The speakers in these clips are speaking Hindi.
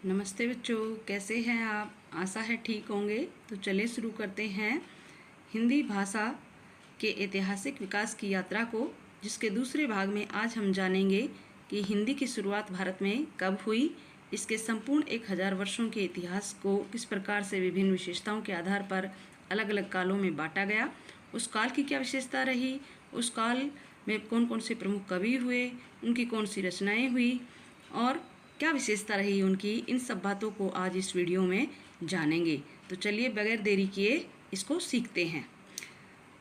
नमस्ते बच्चों, कैसे हैं आप? आशा है ठीक होंगे। तो चलिए शुरू करते हैं हिंदी भाषा के ऐतिहासिक विकास की यात्रा को, जिसके दूसरे भाग में आज हम जानेंगे कि हिंदी की शुरुआत भारत में कब हुई, इसके संपूर्ण 1000 वर्षों के इतिहास को किस प्रकार से विभिन्न विशेषताओं के आधार पर अलग अलग कालों में बांटा गया, उस काल की क्या विशेषता रही, उस काल में कौन कौन से प्रमुख कवि हुए, उनकी कौन सी रचनाएँ हुई और क्या विशेषता रही उनकी, इन सब बातों को आज इस वीडियो में जानेंगे। तो चलिए बगैर देरी किए इसको सीखते हैं।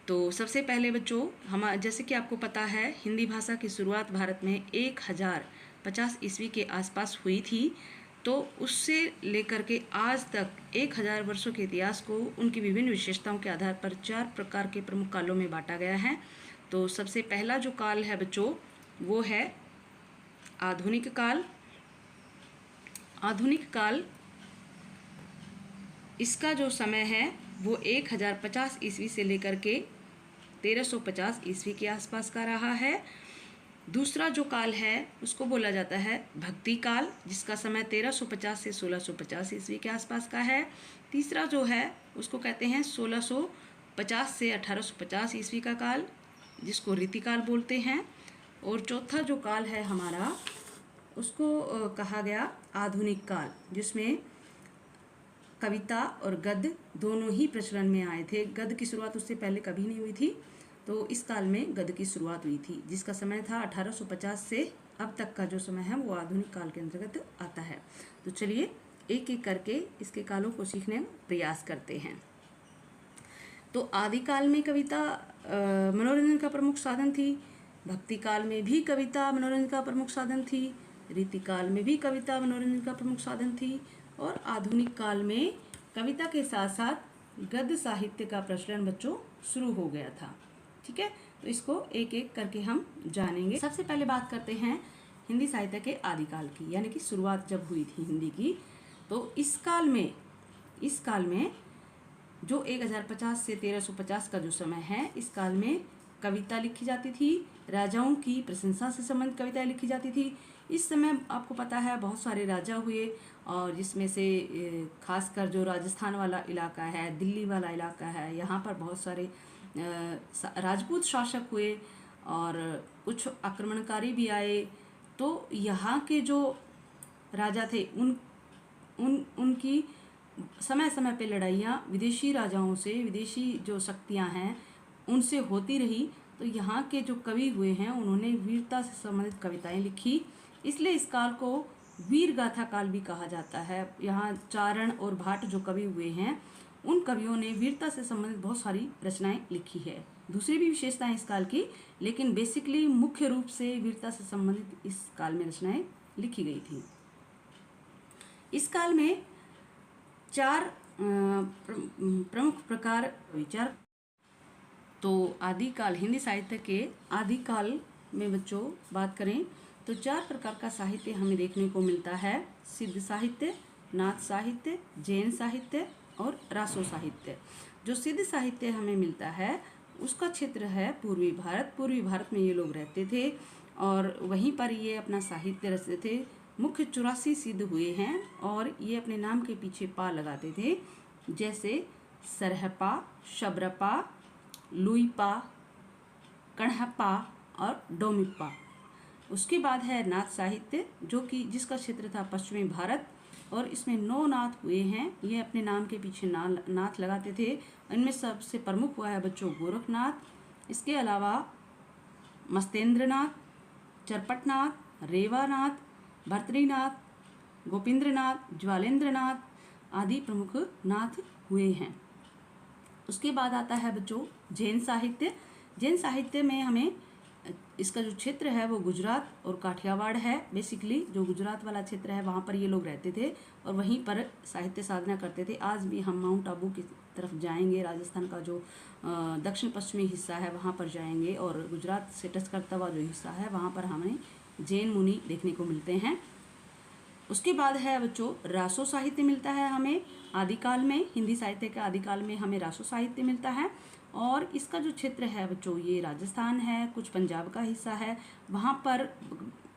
तो सबसे पहले बच्चों, हम जैसे कि आपको पता है हिंदी भाषा की शुरुआत भारत में 1050 ईस्वी के आसपास हुई थी। तो उससे लेकर के आज तक 1000 वर्षों के इतिहास को उनकी विभिन्न विशेषताओं के आधार पर 4 प्रकार के प्रमुख कालों में बांटा गया है। तो सबसे पहला जो काल है बच्चों, वो है आधुनिक काल। आधुनिक काल, इसका जो समय है वो 1050 ईस्वी से लेकर के 1350 ईस्वी के आसपास का रहा है। दूसरा जो काल है उसको बोला जाता है भक्ति काल, जिसका समय 1350 से 1650 ईस्वी के आसपास का है। तीसरा जो है उसको कहते हैं 1650 से 1850 ईस्वी का काल, जिसको रीतिकाल बोलते हैं। और चौथा जो काल है हमारा, उसको कहा गया आधुनिक काल, जिसमें कविता और गद्य दोनों ही प्रचलन में आए थे। गद्य की शुरुआत उससे पहले कभी नहीं हुई थी, तो इस काल में गद्य की शुरुआत हुई थी, जिसका समय था 1850 से अब तक का जो समय है वो आधुनिक काल के अंतर्गत आता है। तो चलिए एक एक करके इसके कालों को सीखने का प्रयास करते हैं। तो आदिकाल में कविता मनोरंजन का प्रमुख साधन थी। भक्ति काल में भी कविता मनोरंजन का प्रमुख साधन थी। रीतिकाल में भी कविता मनोरंजन का प्रमुख साधन थी। और आधुनिक काल में कविता के साथ साथ गद्य साहित्य का प्रचलन बच्चों शुरू हो गया था। ठीक है, तो इसको एक एक करके हम जानेंगे। सबसे पहले बात करते हैं हिंदी साहित्य के आदिकाल की, यानी कि शुरुआत जब हुई थी हिंदी की। तो इस काल में जो 1050 से 1350 का जो समय है, इस काल में कविता लिखी जाती थी। राजाओं की प्रशंसा से संबंधित कविताएं लिखी जाती थी। इस समय आपको पता है बहुत सारे राजा हुए, और जिसमें से खासकर जो राजस्थान वाला इलाका है, दिल्ली वाला इलाका है, यहाँ पर बहुत सारे राजपूत शासक हुए और कुछ आक्रमणकारी भी आए। तो यहाँ के जो राजा थे उनकी समय समय पे लड़ाइयाँ विदेशी राजाओं से, विदेशी जो शक्तियाँ हैं उनसे होती रही। तो यहाँ के जो कवि हुए हैं उन्होंने वीरता से संबंधित कविताएं लिखी, इसलिए इस काल को वीर गाथा काल भी कहा जाता है। यहाँ चारण और भाट जो कवि हुए हैं, उन कवियों ने वीरता से संबंधित बहुत सारी रचनाएं लिखी है। दूसरी भी विशेषताएं इस काल की, लेकिन बेसिकली मुख्य रूप से वीरता से संबंधित इस काल में रचनाएं लिखी गई थी। इस काल में 4 प्रमुख प्रकार विचार। तो आदिकाल, हिंदी साहित्य के आदिकाल में बच्चों बात करें तो 4 प्रकार का साहित्य हमें देखने को मिलता है। सिद्ध साहित्य, नाथ साहित्य, जैन साहित्य और रासो साहित्य। जो सिद्ध साहित्य हमें मिलता है उसका क्षेत्र है पूर्वी भारत। पूर्वी भारत में ये लोग रहते थे और वहीं पर ये अपना साहित्य रचते थे। मुख्य 84 सिद्ध हुए हैं और ये अपने नाम के पीछे पा लगाते थे, जैसे सरहपा, शबरपा, लुईपा, कणहपा और डोमिपा। उसके बाद है नाथ साहित्य, जो कि जिसका क्षेत्र था पश्चिमी भारत, और इसमें 9 नाथ हुए हैं। ये अपने नाम के पीछे नाथ लगाते थे। इनमें सबसे प्रमुख हुआ है बच्चों गोरखनाथ। इसके अलावा मस्तेंद्रनाथ, चरपटनाथ, रेवानाथ, भर्तृनाथ, गोपींद्रनाथ, ज्वालेंद्रनाथ आदि प्रमुख नाथ हुए हैं। उसके बाद आता है बच्चों जैन साहित्य। जैन साहित्य में हमें इसका जो क्षेत्र है वो गुजरात और काठियावाड़ है। बेसिकली जो गुजरात वाला क्षेत्र है वहाँ पर ये लोग रहते थे और वहीं पर साहित्य साधना करते थे। आज भी हम माउंट आबू की तरफ जाएंगे, राजस्थान का जो दक्षिण पश्चिमी हिस्सा है वहाँ पर जाएंगे, और गुजरात से टच करता हुआ जो हिस्सा है वहाँ पर हमें जैन मुनि देखने को मिलते हैं। उसके बाद है बच्चों रासो साहित्य मिलता है हमें आदिकाल में। हिंदी साहित्य के आदिकाल में हमें रासो साहित्य मिलता है, और इसका जो क्षेत्र है बच्चों ये राजस्थान है, कुछ पंजाब का हिस्सा है। वहाँ पर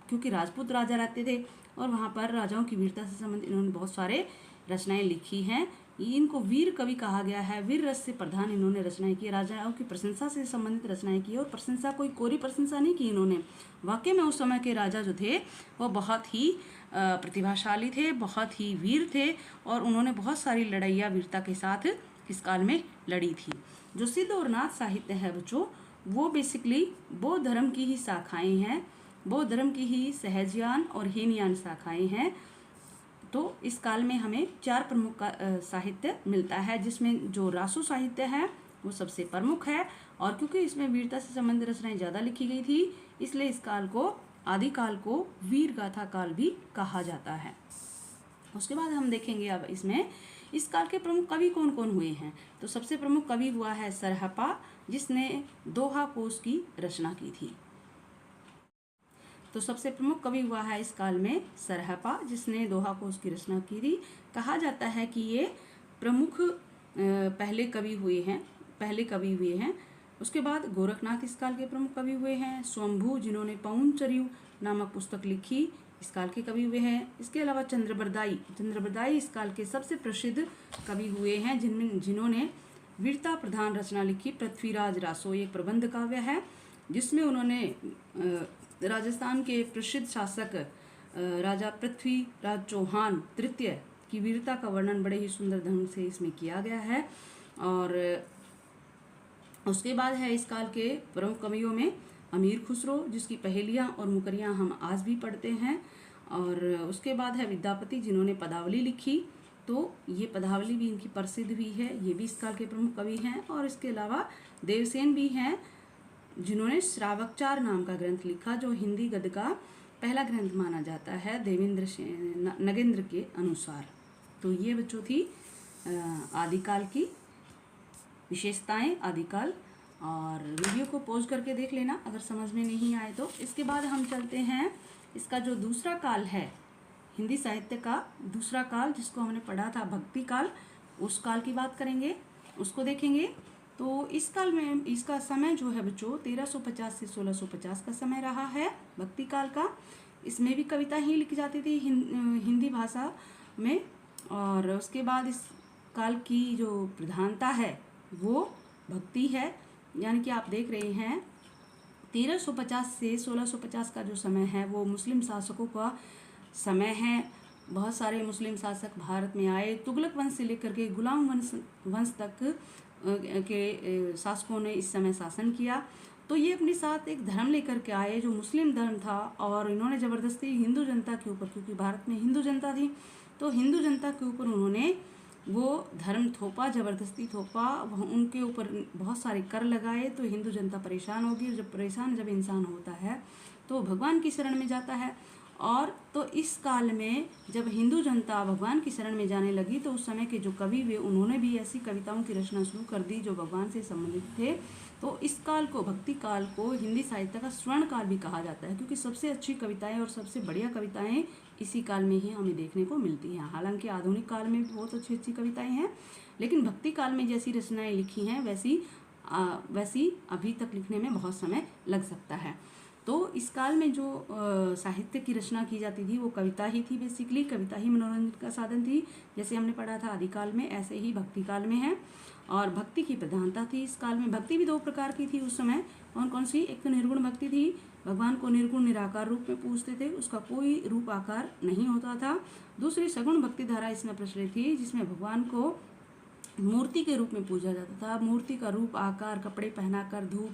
क्योंकि राजपूत राजा रहते थे और वहाँ पर राजाओं की वीरता से संबंधित इन्होंने बहुत सारे रचनाएं लिखी हैं। इनको वीर कवि कहा गया है। वीर रस से प्रधान इन्होंने रचनाएं की, राजाओं की प्रशंसा से संबंधित रचनाएं की, और प्रशंसा कोई कोरी प्रशंसा नहीं की इन्होंने। वाकई में उस समय के राजा जो थे वो बहुत ही प्रतिभाशाली थे, बहुत ही वीर थे, और उन्होंने बहुत सारी लड़ाइयाँ वीरता के साथ इस काल में लड़ी थी। जो सिद्ध और नाथ साहित्य है बच्चों, वो बेसिकली बौद्ध धर्म की ही शाखाएं हैं। बौद्ध धर्म की ही सहजयान और हीनयान शाखाएं हैं। तो इस काल में हमें 4 प्रमुख साहित्य मिलता है, जिसमें जो रासो साहित्य है वो सबसे प्रमुख है, और क्योंकि इसमें वीरता से संबंधित रचनाएं ज़्यादा लिखी गई थी, इसलिए इस काल को, आदिकाल को वीर गाथा काल भी कहा जाता है। उसके बाद हम देखेंगे अब इसमें इस काल के प्रमुख कवि कौन कौन हुए हैं। तो सबसे प्रमुख कवि हुआ है सरहपा, जिसने दोहा कोश की रचना की थी। तो सबसे प्रमुख कवि हुआ है इस काल में सरहपा, जिसने दोहा कोश की रचना की थी। कहा जाता है कि ये प्रमुख पहले कवि हुए हैं। उसके बाद गोरखनाथ इस काल के प्रमुख कवि हुए हैं। स्वयंभू, जिन्होंने पौंचर्यु नामक पुस्तक लिखी, इस काल के कवि हुए हैं। इसके अलावा चंद्रबरदाई इस काल के सबसे प्रसिद्ध कवि हुए हैं, जिन्होंने वीरता प्रधान रचना लिखी। पृथ्वीराज रासो एक प्रबंध काव्य है, जिसमें उन्होंने राजस्थान के प्रसिद्ध शासक राजा पृथ्वीराज चौहान तृतीय की वीरता का वर्णन बड़े ही सुंदर ढंग से इसमें किया गया है। और उसके बाद है इस काल के प्रमुख कवियों में अमीर खुसरो, जिसकी पहेलियाँ और मुकरियाँ हम आज भी पढ़ते हैं। और उसके बाद है विद्यापति, जिन्होंने पदावली लिखी। तो ये पदावली भी इनकी प्रसिद्ध हुई है, ये भी इस काल के प्रमुख कवि हैं। और इसके अलावा देवसेन भी हैं, जिन्होंने श्रावकचार नाम का ग्रंथ लिखा, जो हिंदी गद्य का पहला ग्रंथ माना जाता है नगेंद्र के अनुसार। तो ये बच्चों थी आदिकाल की विशेषताएं, आदिकाल। और वीडियो को पॉज करके देख लेना अगर समझ में नहीं आए तो। इसके बाद हम चलते हैं, इसका जो दूसरा काल है, हिंदी साहित्य का दूसरा काल, जिसको हमने पढ़ा था भक्ति काल, उस काल की बात करेंगे, उसको देखेंगे। तो इस काल में इसका समय जो है बच्चों 1350 से 1650 का समय रहा है भक्ति काल का। इसमें भी कविता ही लिखी जाती थी हिंदी भाषा में। और उसके बाद इस काल की जो प्रधानता है वो भक्ति है, यानी कि आप देख रहे हैं 1350 से 1650 का जो समय है वो मुस्लिम शासकों का समय है। बहुत सारे मुस्लिम शासक भारत में आए। तुगलक वंश से लेकर के गुलाम वंश तक के शासकों ने इस समय शासन किया। तो ये अपने साथ एक धर्म लेकर के आए जो मुस्लिम धर्म था, और इन्होंने ज़बरदस्ती हिंदू जनता के ऊपर, क्योंकि भारत में हिंदू जनता थी, तो हिंदू जनता के ऊपर उन्होंने वो धर्म थोपा, ज़बरदस्ती थोपा, उनके ऊपर बहुत सारे कर लगाए। तो हिंदू जनता परेशान होगी। जब इंसान होता है तो भगवान की शरण में जाता है। और तो इस काल में जब हिंदू जनता भगवान की शरण में जाने लगी, तो उस समय के जो कवि हुए उन्होंने भी ऐसी कविताओं की रचना शुरू कर दी जो भगवान से संबंधित थे। तो इस काल को, भक्ति काल को, हिंदी साहित्य का स्वर्ण काल भी कहा जाता है, क्योंकि सबसे अच्छी कविताएं और सबसे बढ़िया कविताएं इसी काल में ही हमें देखने को मिलती हैं। हालांकि आधुनिक काल में भी बहुत अच्छी अच्छी कविताएं हैं, लेकिन भक्ति काल में जैसी रचनाएं लिखी हैं वैसी अभी तक लिखने में बहुत समय लग सकता है। तो इस काल में जो साहित्य की रचना की जाती थी वो कविता ही थी। बेसिकली कविता ही मनोरंजन का साधन थी। जैसे हमने पढ़ा था आदिकाल में, ऐसे ही भक्ति काल में है। और भक्ति की प्रधानता थी इस काल में। भक्ति भी 2 प्रकार की थी उस समय। कौन कौन सी? एक तो निर्गुण भक्ति थी, भगवान को निर्गुण निराकार रूप में पूजते थे, उसका कोई रूप आकार नहीं होता था। दूसरी सगुण भक्ति धारा इसमें प्रचलित थी, जिसमें भगवान को मूर्ति के रूप में पूजा जाता था। मूर्ति का रूप आकार, कपड़े पहनाकर, धूप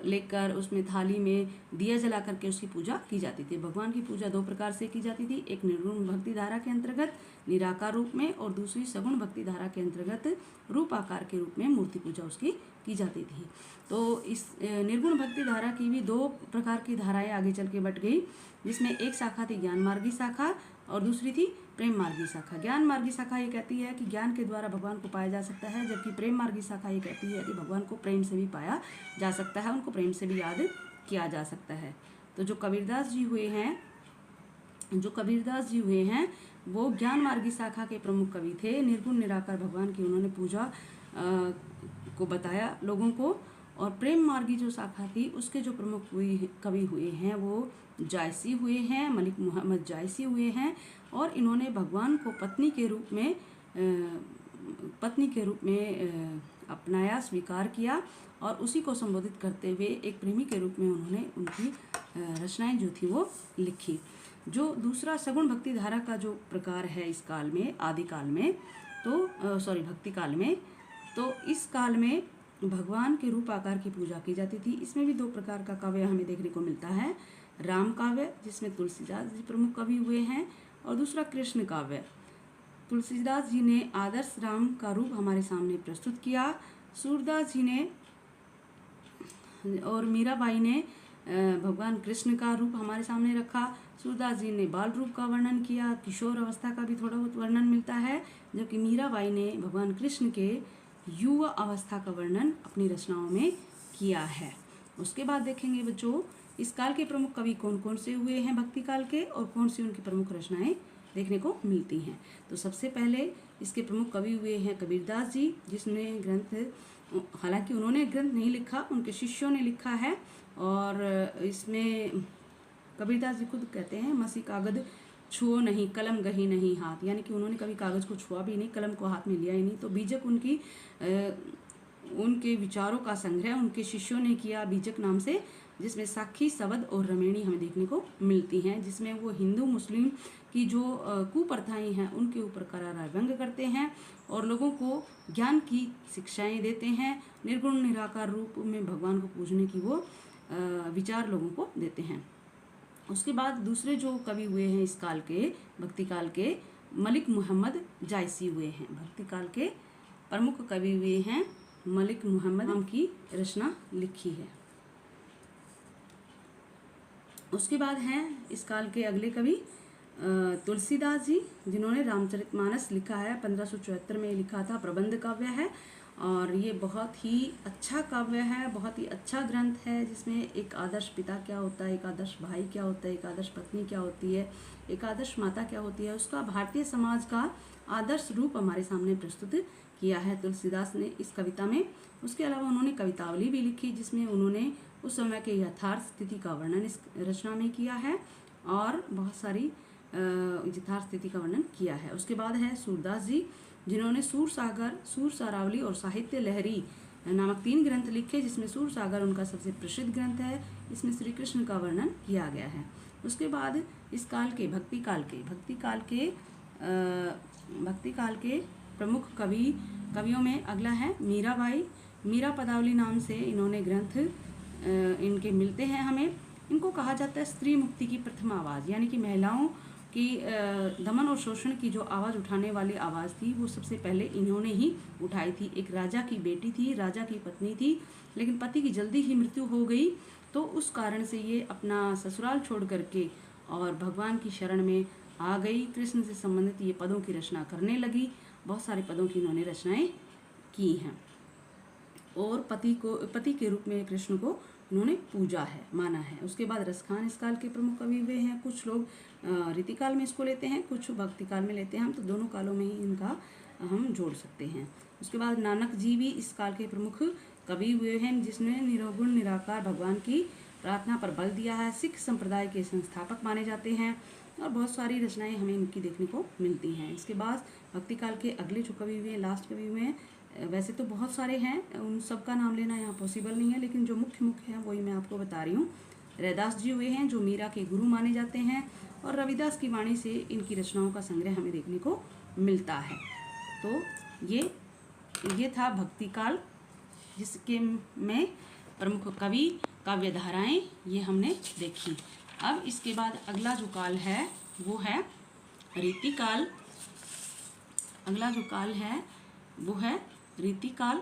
लेकर, उसमें थाली में दिया जला करके उसकी पूजा की जाती थी। भगवान की पूजा 2 प्रकार से की जाती थी, एक निर्गुण भक्ति धारा के अंतर्गत निराकार रूप में, और दूसरी सगुण भक्ति धारा के अंतर्गत रूप आकार के रूप में मूर्ति पूजा उसकी की जाती थी। तो इस निर्गुण भक्ति धारा की भी 2 प्रकार की धाराएं आगे चल के बट गई, जिसमें एक शाखा थी ज्ञान मार्गी शाखा और दूसरी थी प्रेम मार्गी शाखा। ज्ञान मार्गी शाखा ये कहती है कि ज्ञान के द्वारा भगवान को पाया जा सकता है, जबकि प्रेम मार्गी शाखा ये कहती है कि भगवान को प्रेम से भी पाया जा सकता है, उनको प्रेम से भी याद किया जा सकता है। तो जो कबीरदास जी हुए हैं वो ज्ञान मार्गी शाखा के प्रमुख कवि थे। निर्गुण निराकार भगवान की उन्होंने पूजा को बताया लोगों को, और प्रेम मार्गी जो शाखा थी उसके जो प्रमुख कवि हुए हैं वो जायसी हुए हैं, मलिक मोहम्मद जायसी हुए हैं। और इन्होंने भगवान को पत्नी के रूप में अपनाया, स्वीकार किया और उसी को संबोधित करते हुए एक प्रेमी के रूप में उन्होंने उनकी रचनाएं जो थी वो लिखी। जो दूसरा सगुण भक्ति धारा का जो प्रकार है इस काल में, आदिकाल में, तो भक्ति काल में, तो इस काल में भगवान के रूप आकार की पूजा की जाती थी। इसमें भी 2 प्रकार का काव्य हमें देखने को मिलता है। राम काव्य जिसमें तुलसीदास जी प्रमुख कवि हुए हैं, और दूसरा कृष्ण काव्य। तुलसीदास जी ने आदर्श राम का रूप हमारे सामने प्रस्तुत किया, सूरदास जी ने और मीराबाई ने भगवान कृष्ण का रूप हमारे सामने रखा। सूरदास जी ने बाल रूप का वर्णन किया, किशोर अवस्था का भी थोड़ा बहुत वर्णन मिलता है, जबकि मीराबाई ने भगवान कृष्ण के युवा अवस्था का वर्णन अपनी रचनाओं में किया है। उसके बाद देखेंगे बच्चों इस काल के प्रमुख कवि कौन कौन से हुए हैं भक्ति काल के, और कौन सी उनकी प्रमुख रचनाएं देखने को मिलती हैं। तो सबसे पहले इसके प्रमुख कवि हुए हैं कबीरदास जी, जिसने ग्रंथ, हालांकि उन्होंने ग्रंथ नहीं लिखा, उनके शिष्यों ने लिखा है। और इसमें कबीरदास जी खुद कहते हैं मसी कागद छुओ नहीं, कलम गही नहीं हाथ, यानी कि उन्होंने कभी कागज़ को छुआ भी नहीं, कलम को हाथ में लिया ही नहीं। तो बीजक उनके विचारों का संग्रह उनके शिष्यों ने किया बीजक नाम से, जिसमें साखी, शबद और रमेणी हमें देखने को मिलती हैं, जिसमें वो हिंदू मुस्लिम की जो कुप्रथाएं हैं उनके ऊपर करारा व्यंग करते हैं और लोगों को ज्ञान की शिक्षाएं देते हैं। निर्गुण निराकार रूप में भगवान को पूजने की वो विचार लोगों को देते हैं। उसके बाद दूसरे जो कवि हुए हैं इस काल के, भक्ति काल के, मलिक मोहम्मद जायसी हुए हैं। भक्ति काल के प्रमुख कवि हुए हैं मलिक मोहम्मद, नाम की रचना लिखी है। उसके बाद हैं इस काल के अगले कवि तुलसीदास जी, जिन्होंने रामचरितमानस लिखा है, 1574 में लिखा था, प्रबंध काव्य है। और ये बहुत ही अच्छा काव्य है, बहुत ही अच्छा ग्रंथ है, जिसमें एक आदर्श पिता क्या होता है, एक आदर्श भाई क्या होता है, एक आदर्श पत्नी क्या होती है, एक आदर्श माता क्या होती है, उसका भारतीय समाज का आदर्श रूप हमारे सामने प्रस्तुत किया है तुलसीदास ने इस कविता में। उसके अलावा उन्होंने कवितावली भी लिखी, जिसमें उन्होंने उस समय के यथार्थ स्थिति का वर्णन इस रचना में किया है और बहुत सारी यथार्थ स्थिति का वर्णन किया है। उसके बाद है सूरदास जी, जिन्होंने सूर सागर, सूर सारावली और साहित्य लहरी नामक 3 ग्रंथ लिखे, जिसमें सूर सागर उनका सबसे प्रसिद्ध ग्रंथ है। इसमें श्री कृष्ण का वर्णन किया गया है। उसके बाद इस काल के भक्ति काल के प्रमुख कवियों में अगला है मीराबाई। मीरा पदावली नाम से इन्होंने ग्रंथ इनके मिलते हैं हमें। इनको कहा जाता है स्त्री मुक्ति की प्रथम आवाज़, यानी कि महिलाओं की दमन और शोषण की जो आवाज़ उठाने वाली आवाज़ थी वो सबसे पहले इन्होंने ही उठाई थी। एक राजा की बेटी थी, राजा की पत्नी थी, लेकिन पति की जल्दी ही मृत्यु हो गई, तो उस कारण से ये अपना ससुराल छोड़ करके और भगवान की शरण में आ गई। कृष्ण से संबंधित ये पदों की रचना करने लगी। बहुत सारे पदों की इन्होंने रचनाएं की हैं और पति के रूप में कृष्ण को उन्होंने पूजा है, माना है। उसके बाद रसखान इस काल के प्रमुख कवि हुए हैं। कुछ लोग रीतिकाल में इसको लेते हैं, कुछ भक्ति काल में लेते हैं, हम तो दोनों कालों में ही इनका हम जोड़ सकते हैं। उसके बाद नानक जी भी इस काल के प्रमुख कवि हुए हैं, जिसने निरगुण निराकार भगवान की प्रार्थना पर बल दिया है। सिख संप्रदाय के संस्थापक माने जाते हैं और बहुत सारी रचनाएं हमें इनकी देखने को मिलती हैं। इसके बाद भक्ति काल के अगले जो कवि हुए हैं, लास्ट कवि हुए हैं, वैसे तो बहुत सारे हैं, उन सब का नाम लेना यहाँ पॉसिबल नहीं है, लेकिन जो मुख्य हैं वही मैं आपको बता रही हूँ। रैदास जी हुए हैं, जो मीरा के गुरु माने जाते हैं, और रविदास की वाणी से इनकी रचनाओं का संग्रह हमें देखने को मिलता है। तो ये था भक्ति काल, जिसके में प्रमुख कवि, काव्य धाराएँ ये हमने देखी। अब इसके बाद अगला जो काल है वो है रीतिकाल। अगला जो काल है वो है रीतिकाल।